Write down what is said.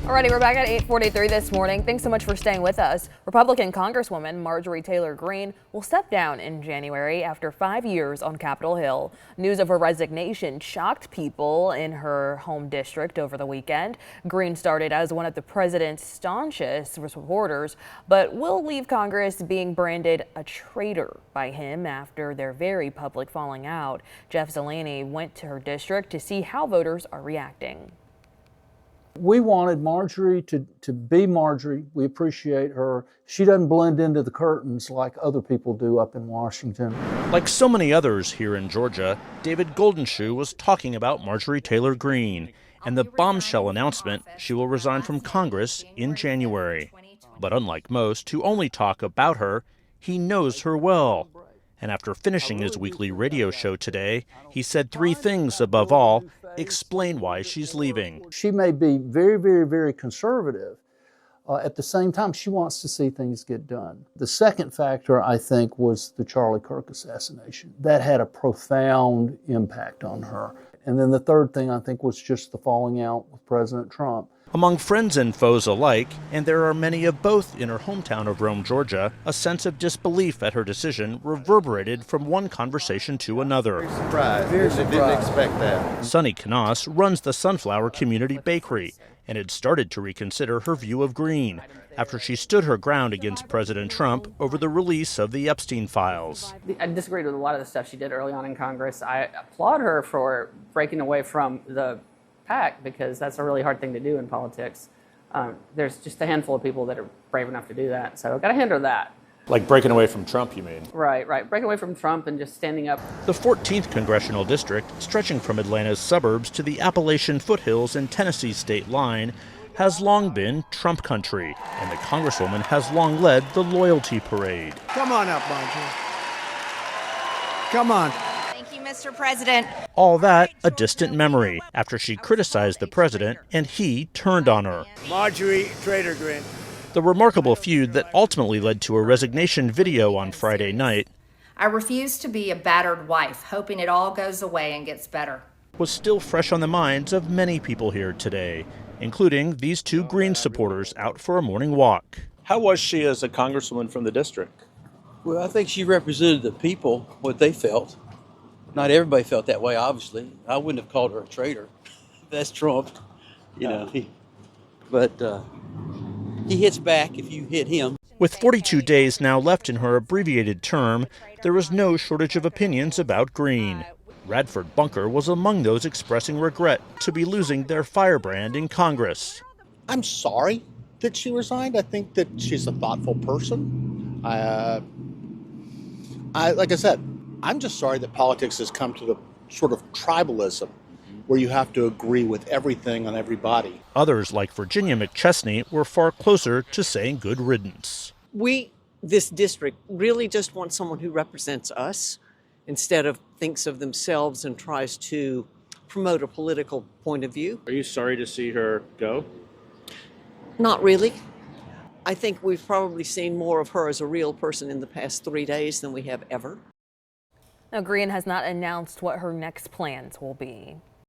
Alrighty, we're back at 8:43 this morning. Thanks so much for staying with us. Republican Congresswoman Marjorie Taylor Greene will step down in January after 5 years on Capitol Hill. News of her resignation shocked people in her home district over the weekend. Greene started as one of the president's staunchest supporters, but will leave Congress being branded a traitor by him after their very public falling out. Jeff Zeleny went to her district to see how voters are reacting. We wanted Marjorie to be Marjorie. We appreciate her. She doesn't blend into the curtains like other people do up in Washington. Like so many others here in Georgia, David Goldenshoe was talking about Marjorie Taylor Greene and the bombshell announcement she will resign from Congress in January. But unlike most who only talk about her, he knows her well. And after finishing his weekly radio show today, he said three things above all explain why she's leaving. She may be very, very, very conservative. At the same time, she wants to see things get done. The second factor, I think, was the Charlie Kirk assassination. That had a profound impact on her. And then the third thing, I think, was just the falling out with President Trump. Among friends and foes alike, and there are many of both in her hometown of Rome, Georgia, a sense of disbelief at her decision reverberated from one conversation to another. Very surprised. Didn't expect that. Sunny Knaus runs the Sunflower Community Bakery and had started to reconsider her view of Greene after she stood her ground against President Trump over the release of the Epstein files. I disagreed with a lot of the stuff she did early on in Congress. I applaud her for breaking away from the pack because that's a really hard thing to do in politics. There's just a handful of people that are brave enough to do that, so I've got to hand her that. Like breaking away from Trump, you mean? Right. Breaking away from Trump and just standing up. The 14th congressional district, stretching from Atlanta's suburbs to the Appalachian foothills and Tennessee state line, has long been Trump country, and the Congresswoman has long led the loyalty parade. Come on up, Marjorie. Come on. Thank you, Mr. President. All that a distant memory after she criticized the president and he turned on her. Marjorie Taylor Green. The remarkable feud that ultimately led to a resignation video on Friday night I refuse to be a battered wife, hoping it all goes away and gets better. was still fresh on the minds of many people here today, including these two Green supporters out for a morning walk. How was she as a congresswoman from the district? Well, I think she represented the people, what they felt. Not everybody felt that way, obviously. I wouldn't have called her a traitor. That's Trump, you know. But he hits back if you hit him. With 42 days now left in her abbreviated term, there was no shortage of opinions about Greene. Radford Bunker was among those expressing regret to be losing their firebrand in Congress. I'm sorry that she resigned. I think that she's a thoughtful person. Like I said, I'm just sorry that politics has come to the sort of tribalism where you have to agree with everything on everybody. Others, like Virginia McChesney, were far closer to saying good riddance. We, this district, really just want someone who represents us instead of thinks of themselves and tries to promote a political point of view. Are you sorry to see her go? Not really. I think we've probably seen more of her as a real person in the past 3 days than we have ever. Now, Greene has not announced what her next plans will be.